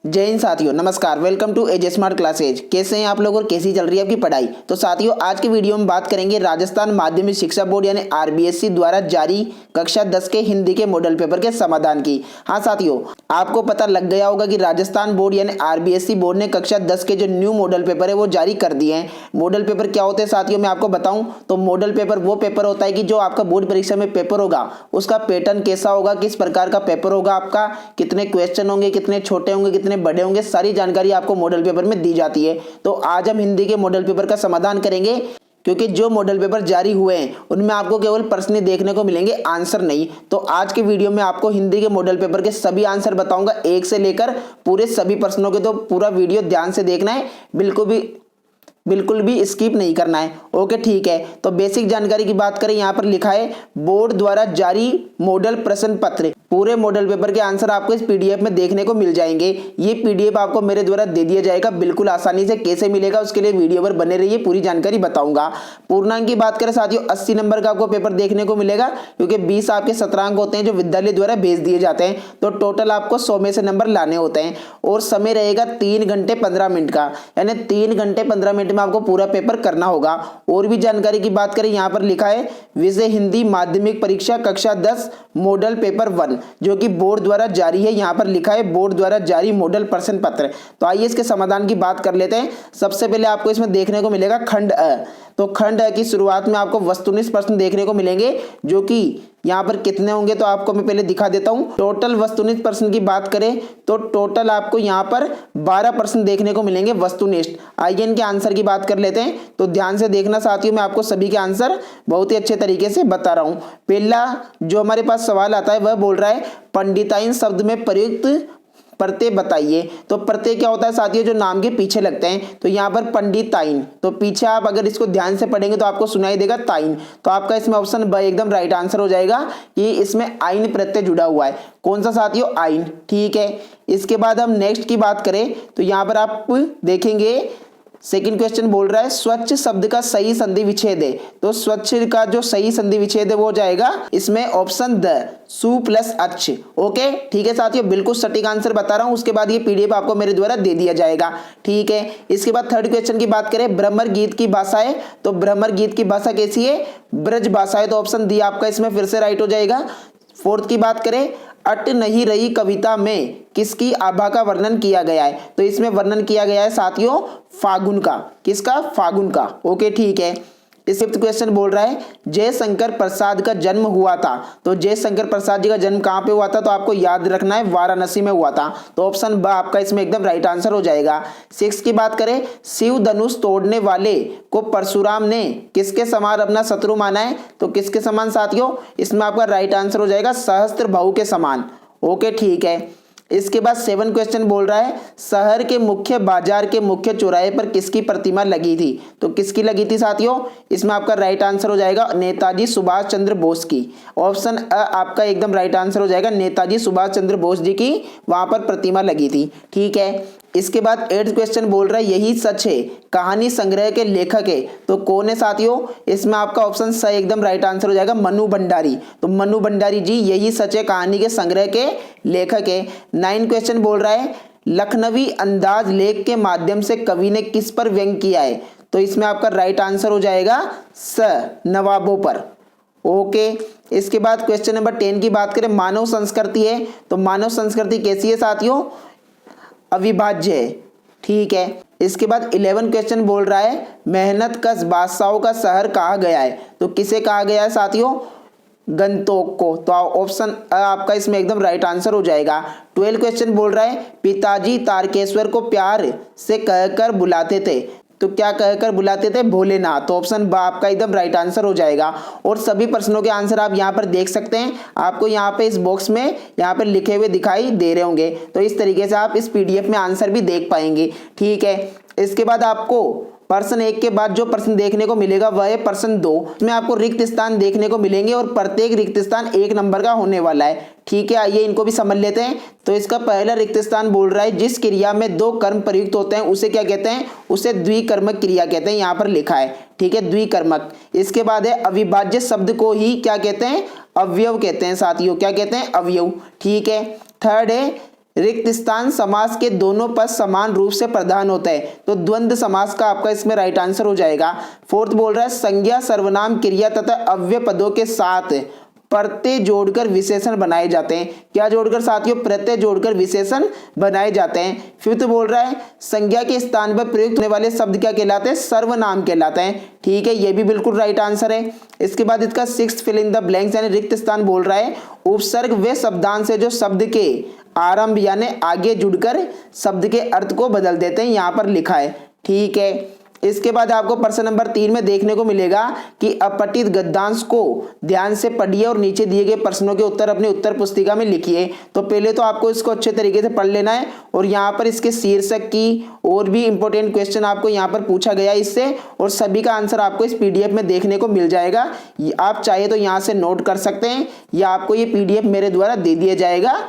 जय हिंद साथियों, नमस्कार। Welcome to edge smart classes. कैसे हैं आप लोग और कैसी चल रही है आपकी पढ़ाई? तो साथियों, आज के वीडियो में बात करेंगे राजस्थान माध्यमिक शिक्षा बोर्ड यानी आरबीएसई द्वारा जारी कक्षा 10 के हिंदी के मॉडल पेपर के समाधान की। हाँ साथियों, आपको पता लग गया होगा कि राजस्थान बोर्ड यानी आरबीएसई बोर्ड ने कक्षा 10 के जो न्यू मॉडल पेपर है वो जारी कर दिए हैं। मॉडल पेपर क्या होते हैं साथियों, मैं आपको बताऊं तो मॉडल पेपर वो पेपर होता है कि जो आपका बोर्ड परीक्षा में पेपर होगा उसका पैटर्न कैसा होगा, किस प्रकार का पेपर होगा, आपका कितने क्वेश्चन होंगे, कितने छोटे होंगे, कितने बड़े होंगे, सारी जानकारी आपको मॉडल पेपर में दी जाती है। तो आज हम हिंदी के मॉडल पेपर का समाधान करेंगे, क्योंकि जो मॉडल पेपर जारी हुए हैं उनमें आपको केवल प्रश्न देखने को मिलेंगे, आंसर नहीं। तो आज के वीडियो में आपको हिंदी के मॉडल पेपर के सभी आंसर बताऊंगा, एक से लेकर पूरे सभी प्रश्नों के। तो पूरा वीडियो ध्यान से देखना है, बिल्कुल भी स्किप नहीं करना है। ओके, ठीक है। तो बेसिक जानकारी की बात करें, यहाँ पर लिखा है बोर्ड द्वारा जारी मॉडल प्रश्न पत्र। पूरे मॉडल पेपर के आंसर आपको इस पीडीएफ में देखने को मिल जाएंगे। ये पीडीएफ आपको मेरे द्वारा दे दिया जाएगा बिल्कुल आसानी से। कैसे मिलेगा उसके लिए वीडियो पर बने रहिए, पूरी जानकारी बताऊंगा। पूर्णांक की बात करें साथियों, 80 नंबर का आपको पेपर देखने को मिलेगा, क्योंकि 20 आपके सत्रांक होते हैं जो विद्यालय द्वारा भेज दिए जाते हैं। तो टोटल आपको 100 में से नंबर लाने होते हैं। और समय रहेगा 3 घंटे 15 मिनट का, यानी 3 घंटे 15 मिनट में आपको पूरा पेपर करना होगा। और भी जानकारी की बात करें, यहाँ पर लिखा है विषय हिंदी माध्यमिक परीक्षा कक्षा 10 मॉडल पेपर 1, जो कि बोर्ड द्वारा जारी है। यहाँ पर लिखा है बोर्ड द्वारा जारी मॉडल प्रश्न पत्र। तो आइए इसके समाधान की बात कर लेते हैं। सबसे पहले आपको इसमें देखने को मिलेगा खंड अ। तो खंड अ की शुरुआत में आपको वस्तुनिष्ठ प्रश्न देखने को मिलेंगे, जो कि यहाँ पर कितने होंगे तो आपको मैं पहले दिखा देता हूँ। टोटल वस्तुनिष्ठ प्रश्न की बात करें तो टोटल आपको यहाँ पर 12 प्रश्न देखने को मिलेंगे वस्तुनिष्ठ। आइए इनके आंसर की बात कर लेते हैं। तो ध्यान से देखना साथियों, मैं आपको सभी के आंसर बहुत ही अच्छे तरीके से बता रहा हूँ। पहला जो हमारे पास सवाल आता है वह बोल रहा है पंडिताइन शब्द में प्रयुक्त प्रत्यय बताइए। तो प्रत्यय क्या होता है साथियों, जो नाम के पीछे लगते हैं। तो यहाँ पर पंडिताइन, तो पीछे आप अगर इसको ध्यान से पढ़ेंगे तो आपको सुनाई देगा ताइन। तो आपका इसमें ऑप्शन ब एकदम राइट आंसर हो जाएगा कि इसमें आइन प्रत्यय जुड़ा हुआ है। कौन सा साथियों, आइन। ठीक है। इसके बाद हम नेक्स्ट की बात करें तो यहाँ पर आप देखेंगे सेकंड क्वेश्चन बोल रहा है स्वच्छ शब्द का सही संधि विच्छेद है। तो स्वच्छ का जो सही संधि विच्छेद है वो जाएगा इसमें ऑप्शन द, सु प्लस अच्छ। ओके, ठीक है साथियों, बिल्कुल सटीक आंसर बता रहा हूं। उसके बाद ये पीडीएफ आपको मेरे द्वारा दे दिया जाएगा। ठीक है। इसके बाद थर्ड क्वेश्चन की बात करें भ्रमर गीत की भाषा है। तो भ्रमर गीत की भाषा कैसी है, ब्रज भाषा है। तो ऑप्शन डी आपका इसमें फिर से राइट हो जाएगा। फोर्थ की बात करें अट नहीं रही कविता में किसकी आभा का वर्णन किया गया है। तो इसमें वर्णन किया गया है साथियों फागुन का। किसका, फागुन का। ओके, ठीक है। इस फिफ्थ क्वेश्चन बोल रहा है जयशंकर प्रसाद का जन्म हुआ था। तो जयशंकर प्रसाद जी का जन्म कहाँ पे हुआ था, तो आपको याद रखना है वाराणसी में हुआ था। तो ऑप्शन ब आपका इसमें एकदम राइट आंसर हो जाएगा। सिक्स की बात करें शिव धनुष तोड़ने वाले को परशुराम ने किसके समान अपना शत्रु माना है। तो किसके समान साथियों, इसमें आपका राइट आंसर हो जाएगा सहस्त्र बाहु के समान। ओके, ठीक है। इसके बाद 7 क्वेश्चन बोल रहा है शहर के मुख्य बाजार के मुख्य चौराहे पर किसकी प्रतिमा लगी थी। तो किसकी लगी थी साथियों, इसमें आपका राइट आंसर हो जाएगा नेताजी सुभाष चंद्र बोस की। ऑप्शन अ आपका एकदम राइट आंसर हो जाएगा, नेताजी सुभाष चंद्र बोस जी की वहां पर प्रतिमा लगी थी। ठीक है। इसके बाद 8th क्वेश्चन बोल रहा है यही सच है कहानी संग्रह के लेखक है। तो कौन है साथियों, इसमें आपका ऑप्शन स एकदम राइट आंसर हो जाएगा मनु भंडारी। तो मनु भंडारी जी यही सच है कहानी के संग्रह के लेखक है। 9 क्वेश्चन बोल रहा है लखनवी अंदाज लेख के माध्यम से कवि ने किस पर व्यंग किया है। तो इसमें आपका राइट आंसर हो जाएगा स, नवाबों पर। ओके। इसके बाद क्वेश्चन नंबर 10 की बात करें मानव संस्कृति है। तो मानव संस्कृति कैसी है साथियों, अविभाज्य है। ठीक है। इसके बाद 11 क्वेश्चन बोल रहा है मेहनत कश बादशाहों का शहर कहा गया है। तो किसे कहा गया है साथियों, गंतोक को। तो ऑप्शन अ आपका इसमें एकदम राइट आंसर हो जाएगा। 12 क्वेश्चन बोल रहा है पिताजी तारकेश्वर को प्यार से कहकर बुलाते थे। तो क्या कहकर बुलाते थे, भोलेनाथ। तो ऑप्शन ब आपका एकदम राइट आंसर हो जाएगा। और सभी प्रश्नों के आंसर आप यहाँ पर देख सकते हैं, आपको यहाँ पे इस बॉक्स में यहाँ पर लिखे हुए दिखाई दे रहे होंगे। तो इस तरीके से आप इस पीडीएफ में आंसर भी देख पाएंगे। ठीक है। इसके बाद आपको प्रश्न 1 के बाद जो प्रश्न देखने को मिलेगा वह है प्रश्न 2। इसमें आपको रिक्त स्थान देखने को मिलेंगे और प्रत्येक रिक्त स्थान 1 नंबर का होने वाला है। ठीक है, आइए इनको भी समझ लेते हैं। तो इसका पहला रिक्त स्थान बोल रहा है जिस क्रिया में 2 कर्म प्रयुक्त होते हैं उसे क्या कहते हैं, उसे द्विकर्मक क्रिया कहते हैं। यहाँ पर लिखा है, ठीक है, द्विकर्मक। इसके बाद है अविभाज्य शब्द को ही क्या कहते हैं, अवयव कहते हैं साथियों। क्या कहते हैं, अवयव। ठीक है। थर्ड है रिक्त स्थान समास के दोनों पद समान रूप से प्रधान होता है, तो द्वंद्व समास का आपका इसमें राइट आंसर हो जाएगा। फोर्थ बोल रहा है संज्ञा सर्वनाम क्रिया तथा अव्यय पदों के साथ प्रत्यय जोड़कर विशेषण बनाए जाते हैं। क्या जोड़कर साथियों? प्रत्यय जोड़कर विशेषण बनाए जाते हैं। फिफ्थ बोल रहा है संज्ञा के स्थान पर प्रयुक्त होने वाले शब्द क्या कहलाते हैं? सर्वनाम कहलाते हैं। ठीक है, ये भी बिल्कुल राइट आंसर है। इसके बाद इसका sixth fill in the blanks यानी रिक्त स्थान बोल रहा है उपसर्ग वे शब्दांश से जो शब्द के आरंभ यानी आगे जुड़कर शब्द के अर्थ को बदल देते हैं, यहाँ पर लिखा है। ठीक है, इसके बाद आपको प्रश्न नंबर 3 में देखने को मिलेगा कि अपठित गद्यांश को ध्यान से पढ़िए और नीचे दिए गए प्रश्नों के उत्तर अपनी उत्तर पुस्तिका में लिखिए। तो पहले तो आपको इसको अच्छे तरीके से पढ़ लेना है और यहाँ पर इसके शीर्षक की और भी इंपॉर्टेंट क्वेश्चन आपको यहाँ पर पूछा गया इससे, और सभी का आंसर आपको इस पीडीएफ में देखने को मिल जाएगा। आप चाहे तो यहाँ से नोट कर सकते हैं या आपको ये पीडीएफ मेरे द्वारा दे दिया जाएगा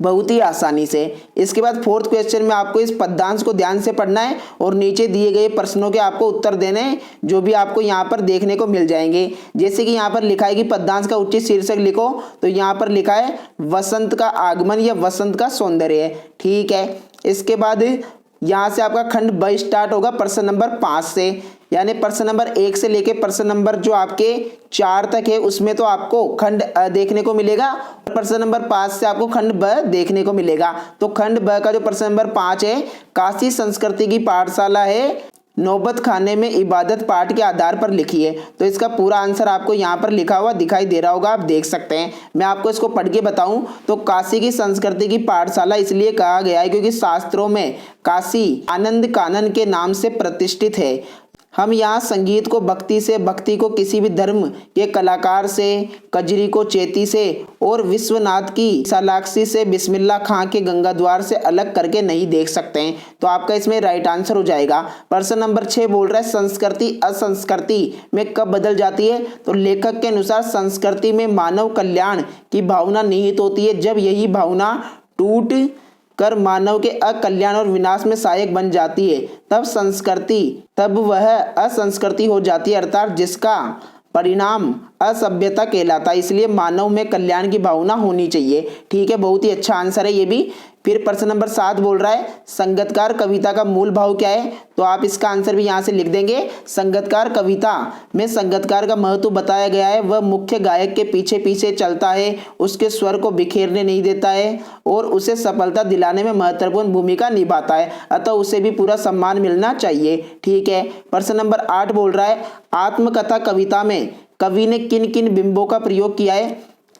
बहुत ही आसानी से। इसके बाद फोर्थ क्वेश्चन में आपको इस पद्यांश को ध्यान से पढ़ना है और नीचे दिए गए प्रश्नों के आपको उत्तर देने हैं, जो भी आपको यहाँ पर देखने को मिल जाएंगे। जैसे कि यहाँ पर लिखा है कि पद्यांश का उचित शीर्षक लिखो, तो यहाँ पर लिखा है वसंत का आगमन या वसंत का सौंदर्य। ठीक है, इसके बाद यहाँ से आपका खंड ब स्टार्ट होगा प्रश्न नंबर 5 से, यानी प्रश्न नंबर 1 से लेके प्रश्न नंबर जो आपके 4 तक है उसमें तो आपको खंड अ देखने को मिलेगा, प्रश्न नंबर 5 से आपको खंड ब देखने को मिलेगा। तो खंड ब का जो प्रश्न नंबर 5 है, काशी संस्कृति की पाठशाला है नौबत खाने में इबादत पाठ के आधार पर लिखी है। तो इसका पूरा आंसर आपको यहाँ पर लिखा हुआ दिखाई दे रहा होगा, आप देख सकते हैं। मैं आपको इसको पढ़ के बताऊं तो काशी की संस्कृति की पाठशाला इसलिए कहा गया है क्योंकि शास्त्रों में काशी आनंद कानन के नाम से प्रतिष्ठित है। हम यहाँ संगीत को भक्ति से, भक्ति को किसी भी धर्म के कलाकार से, कजरी को चेती से और विश्वनाथ की सालाक्सी से, बिस्मिल्लाह खां के गंगाद्वार से अलग करके नहीं देख सकते हैं। तो आपका इसमें राइट आंसर हो जाएगा। प्रश्न नंबर 6 बोल रहा है संस्कृति असंस्कृति में कब बदल जाती है? तो लेखक के अनुसार संस्कृति में मानव कल्याण की भावना निहित होती है। जब यही भावना टूट कर मानव के अकल्याण और विनाश में सहायक बन जाती है तब वह असंस्कृति हो जाती है, अर्थात जिसका परिणाम असभ्यता कहलाता है। इसलिए मानव में कल्याण की भावना होनी चाहिए। ठीक है, बहुत ही अच्छा आंसर है ये भी। फिर प्रश्न नंबर 7 बोल रहा है संगतकार कविता का मूल भाव क्या है? तो आप इसका आंसर भी यहाँ से लिख देंगे। संगतकार कविता में संगतकार का महत्व बताया गया है। वह मुख्य गायक के पीछे पीछे चलता है, उसके स्वर को बिखेरने नहीं देता है और उसे सफलता दिलाने में महत्वपूर्ण भूमिका निभाता है, अतः उसे भी पूरा सम्मान मिलना चाहिए। ठीक है, प्रश्न नंबर 8 बोल रहा है आत्मकथा कविता में कवि ने किन किन बिंबों का प्रयोग किया है?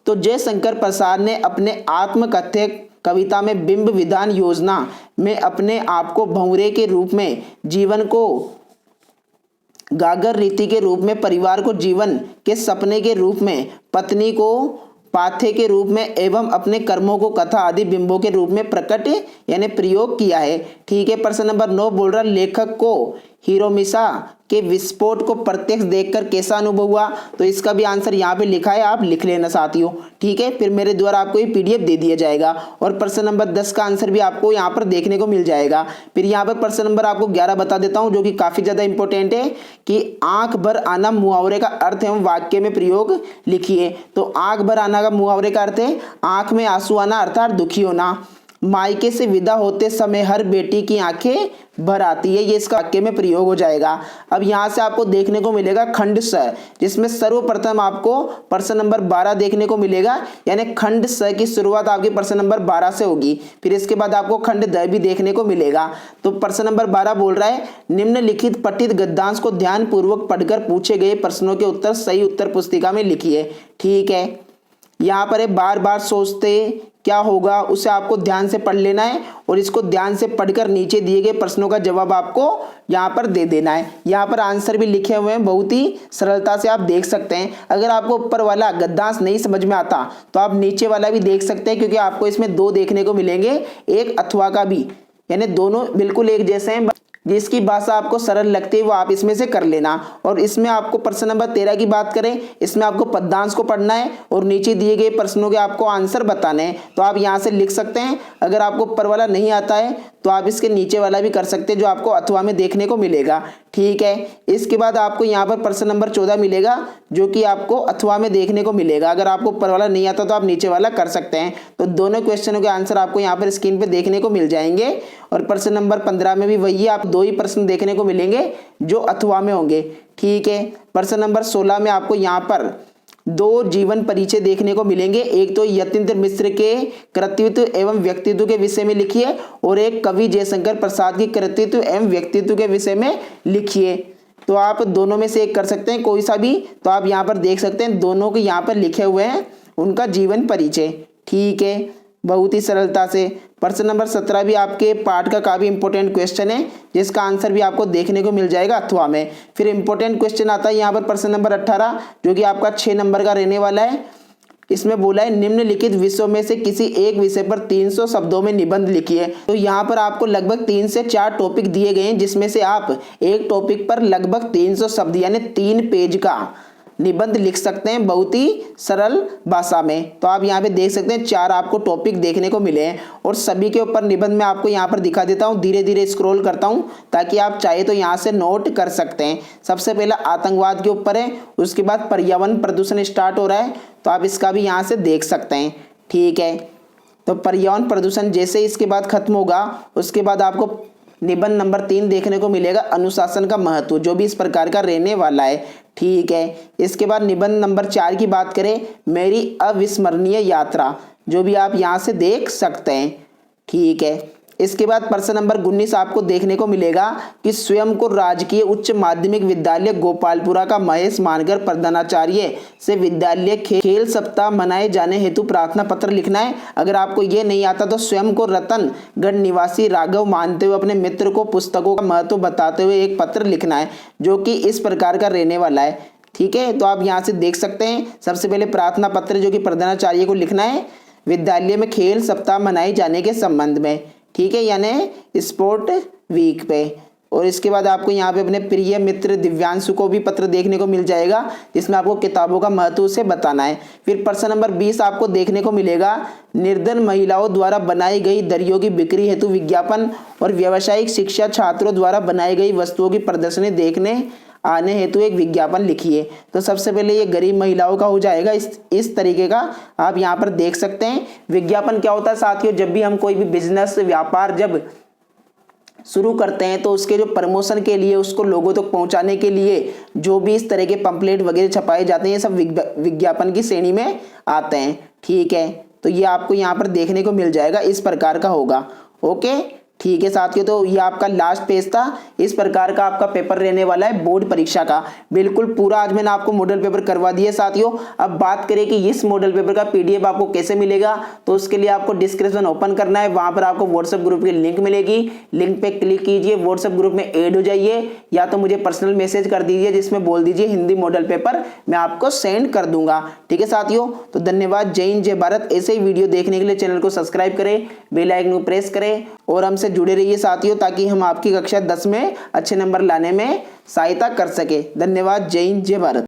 तो जयशंकर प्रसाद ने अपने आत्मकथ्य कविता में बिंब विधान योजना में अपने आप को भंवरे के रूप में, जीवन को गागर रीति के रूप में, परिवार को जीवन के सपने के रूप में, पत्नी को पाथे के रूप में एवं अपने कर्मों को कथा आदि बिंबों के रूप में प्रकट यानी प्रयोग किया है। ठीक है, प्रश्न नंबर 9 बोल रहा लेखक को हिरोशिमा के विस्फोट को प्रत्यक्ष देखकर कैसा अनुभव हुआ? तो इसका भी आंसर यहाँ पे लिखा है, आप लिख लेना साथियों। ठीक है, फिर मेरे द्वारा आपको ये पीडीएफ दे दिया जाएगा और प्रश्न नंबर 10 का आंसर भी आपको यहाँ पर देखने को मिल जाएगा। फिर यहाँ पर प्रश्न नंबर आपको 11 बता देता हूँ, जो कि काफी ज्यादा इंपॉर्टेंट है कि आंख भर आना मुहावरे का अर्थ एवं वाक्य में प्रयोग लिखिए। तो आंख भर आना का मुहावरे का अर्थ है आंख में आंसू आना, अर्थात दुखी होना। मायके से विदा होते समय हर बेटी की आंखें भर आती है, ये इसका वाक्य में प्रयोग हो जाएगा। अब यहाँ से आपको देखने को मिलेगा खंड स, जिसमें सर्वप्रथम आपको प्रश्न नंबर 12 देखने को मिलेगा, यानी खंड स की शुरुआत आपकी प्रश्न नंबर 12 से होगी। फिर इसके बाद आपको खंड द भी देखने को मिलेगा। तो प्रश्न नंबर 12 बोल रहा है निम्नलिखित पठित गद्यांश को ध्यान पूर्वक पढ़कर पूछे गए प्रश्नों के उत्तर सही उत्तर पुस्तिका में लिखिए। ठीक है, यहाँ पर बार बार सोचते क्या होगा उसे आपको ध्यान से पढ़ लेना है और इसको ध्यान से पढ़कर नीचे दिए गए प्रश्नों का जवाब आपको यहाँ पर दे देना है। यहाँ पर आंसर भी लिखे हुए हैं, बहुत ही सरलता से आप देख सकते हैं। अगर आपको ऊपर वाला गद्यांश नहीं समझ में आता तो आप नीचे वाला भी देख सकते हैं, क्योंकि आपको इसमें 2 देखने को मिलेंगे, एक अथवा का भी, यानी दोनों बिल्कुल एक जैसे हैं। जिसकी भाषा आपको सरल लगती है वो आप इसमें से कर लेना। और इसमें आपको प्रश्न नंबर 13 की बात करें, इसमें आपको पद्यांश को पढ़ना है और नीचे दिए गए प्रश्नों के आपको आंसर बताने हैं। तो आप यहाँ से लिख सकते हैं। अगर आपको ऊपर वाला नहीं आता है तो आप इसके नीचे वाला भी कर सकते हैं जो आपको अथवा में देखने को मिलेगा। ठीक है, इसके बाद आपको यहाँ पर प्रश्न नंबर 14 मिलेगा जो कि आपको अथवा में देखने को मिलेगा। अगर आपको ऊपर वाला नहीं आता तो आप नीचे वाला कर सकते हैं। तो दोनों क्वेश्चनों के आंसर आपको यहाँ पर स्क्रीन पे देखने को मिल जाएंगे। और प्रश्न नंबर 15 में भी वही है, आप 2 ही प्रश्न देखने को मिलेंगे जो अथवा में होंगे। ठीक है, प्रश्न नंबर 16 में आपको यहाँ पर 2 जीवन परिचय देखने को मिलेंगे। एक तो यतीन्द्र मिश्र के कृतित्व एवं व्यक्तित्व के विषय में लिखिए और एक कवि जयशंकर प्रसाद के कृतित्व एवं व्यक्तित्व के विषय में लिखिए। तो आप दोनों में से एक कर सकते हैं, कोई सा भी। तो आप यहाँ पर देख सकते हैं दोनों के यहाँ पर लिखे हुए हैं उनका जीवन परिचय। ठीक है, बहुत ही सरलता से। प्रश्न नंबर 17 भी आपके पाठ का काफी इंपॉर्टेंट क्वेश्चन है जिसका आंसर भी आपको देखने को मिल जाएगा अथवा में। फिर इंपॉर्टेंट क्वेश्चन आता है यहाँ पर प्रश्न नंबर 18 जो कि आपका 6 नंबर का रहने वाला है। इसमें बोला है निम्नलिखित विषयों में से किसी एक विषय पर 300 शब्दों में निबंध लिखिए। तो यहाँ पर आपको लगभग 3 से 4 टॉपिक दिए गए हैं जिसमें से आप एक टॉपिक पर लगभग 300 शब्द यानी 3 पेज का निबंध लिख सकते हैं बहुत ही सरल भाषा में। तो आप यहाँ पे देख सकते हैं 4 आपको टॉपिक देखने को मिले हैं और सभी के ऊपर निबंध मैं आपको यहाँ पर दिखा देता हूँ। धीरे धीरे स्क्रॉल करता हूँ ताकि आप चाहे तो यहाँ से नोट कर सकते हैं। सबसे पहला आतंकवाद के ऊपर है, उसके बाद पर्यावरण प्रदूषण स्टार्ट हो रहा है तो आप इसका भी यहाँ से देख सकते हैं। ठीक है, तो पर्यावरण प्रदूषण जैसे इसके बाद खत्म होगा उसके बाद आपको निबंध नंबर 3 देखने को मिलेगा अनुशासन का महत्व, जो भी इस प्रकार का रहने वाला है। ठीक है, इसके बाद निबंध नंबर 4 की बात करें मेरी अविस्मरणीय यात्रा, जो भी आप यहाँ से देख सकते हैं। ठीक है, इसके बाद प्रश्न नंबर 19 आपको देखने को मिलेगा कि स्वयं को राजकीय उच्च माध्यमिक विद्यालय गोपालपुरा का महेश मानकर प्रधानाचार्य से विद्यालय खेल सप्ताह मनाए जाने हेतु प्रार्थना पत्र लिखना है। अगर आपको ये नहीं आता तो स्वयं को रतनगढ़ निवासी राघव मानते हुए अपने मित्र को पुस्तकों का महत्व बताते हुए एक पत्र लिखना है जो कि इस प्रकार का रहने वाला है। ठीक है, तो आप यहाँ से देख सकते हैं सबसे पहले प्रार्थना पत्र जो कि प्रधानाचार्य को लिखना है विद्यालय में खेल सप्ताह मनाए जाने के संबंध में। ठीक है, यानी स्पोर्ट वीक पे। और इसके बाद आपको यहाँ पे अपने प्रिय मित्र दिव्यांशु को भी पत्र देखने को मिल जाएगा जिसमें आपको किताबों का महत्व उसे बताना है। फिर प्रश्न नंबर 20 आपको देखने को मिलेगा निर्धन महिलाओं द्वारा बनाई गई दरियों की बिक्री हेतु विज्ञापन और व्यावसायिक शिक्षा छात्रों द्वारा बनाई गई वस्तुओं की प्रदर्शनी देखने आने हेतु एक विज्ञापन लिखिए। तो सबसे पहले ये गरीब महिलाओं का हो जाएगा, इस तरीके का आप यहाँ पर देख सकते हैं। विज्ञापन क्या होता है साथियों, जब भी हम कोई भी बिजनेस व्यापार जब शुरू करते हैं तो उसके जो प्रमोशन के लिए उसको लोगों तक पहुंचाने के लिए जो भी इस तरह के पंपलेट वगैरह छपाए जाते हैं ये सब विज्ञापन की श्रेणी में आते हैं। ठीक है, तो ये आपको यहाँ पर देखने को मिल जाएगा, इस प्रकार का होगा। ओके, ठीक है साथियों, तो ये आपका लास्ट पेज था। इस प्रकार का आपका पेपर रहने वाला है बोर्ड परीक्षा का। बिल्कुल पूरा आज मैंने आपको मॉडल पेपर करवा दिया साथियों। अब बात करें कि इस मॉडल पेपर का पीडीएफ आपको कैसे मिलेगा, तो उसके लिए आपको डिस्क्रिप्शन ओपन करना है, वहां पर आपको व्हाट्सएप ग्रुप की लिंक मिलेगी। लिंक पे क्लिक कीजिए, व्हाट्सएप ग्रुप में ऐड हो जाइए या तो मुझे पर्सनल मैसेज कर दीजिए जिसमें बोल दीजिए हिंदी मॉडल पेपर, मैं आपको सेंड कर दूंगा। ठीक है साथियों, तो धन्यवाद। जय हिंद जय भारत। ऐसे ही वीडियो देखने के लिए चैनल को सब्सक्राइब करें, बेल आइकन को प्रेस करें और हमसे जुड़े रहिए साथियों ताकि हम आपकी कक्षा 10 में अच्छे नंबर लाने में सहायता कर सके। धन्यवाद। जय हिंद जय भारत।